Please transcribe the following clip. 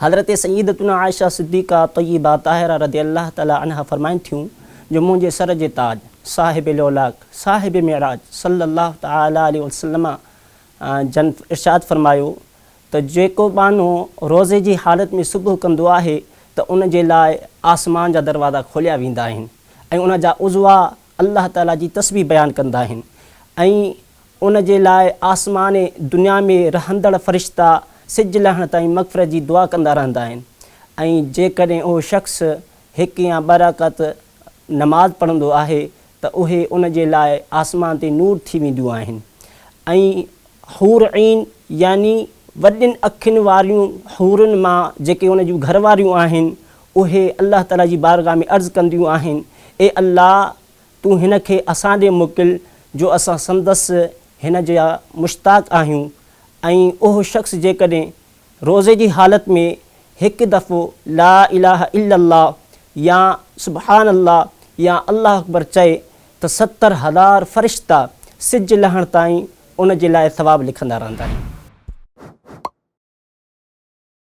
हज़रत सईदतुना आयशा सिद्दीक़ा तय्यबा ताहिरा रज़ियल्लाहु तआला अन्हा फरमाइनि थियूं जो मुंहिंजे सर जे ताज साहिब लौलाक साहिब मेराज सल्लल्लाहु तआला अलैहि वसल्लम जन इरशाद फरमायो त जेको माण्हू रोज़े जी हालत में सुबुह कंदो आहे त उन जे लाइ आसमान जा दरवाज़ा खोलिया वेंदा आहिनि ऐं उन जा उज़वा अल्लाह ताला जी तस्बीह बयानु कंदा आहिनि ऐं उन जे लाइ आसमान दुनिया में रहंदड़ फ़रिश्ता सिज लहण ताईं मग़फ़िरत जी दुआ कंदा रहंदा आहिनि ऐं जेकॾहिं उहो शख़्स हिकु या ॿ रकात नमाज़ पढ़ंदो आहे त उहे उन जे लाइ आसमान ते नूर थी वेंदियूं आहिनि ऐं हूर ऐन यानी वॾियुनि अखियुनि वारियूं हूरुनि मां जेके उन जूं घरवारियूं आहिनि उहे अल्लाह ताला जी बारगाह में अर्ज़ु कंदियूं आहिनि ए अल्लाह तूं हिन खे असां ॾे मोकिल जो असां संदसि हिन जा मुश्ताक़ आहियूं ऐं उहो शख़्स जेकॾहिं रोज़े जी हालत में हिकु दफ़ो ला इलाहा इल्लल्लाह या सुबहान अल्लाह या अल्लाह अकबर चए त 70,000 फ़रिश्ता सिज लहण ताईं उन जे लाइ सवाबु लिखंदा रहंदा आहिनि।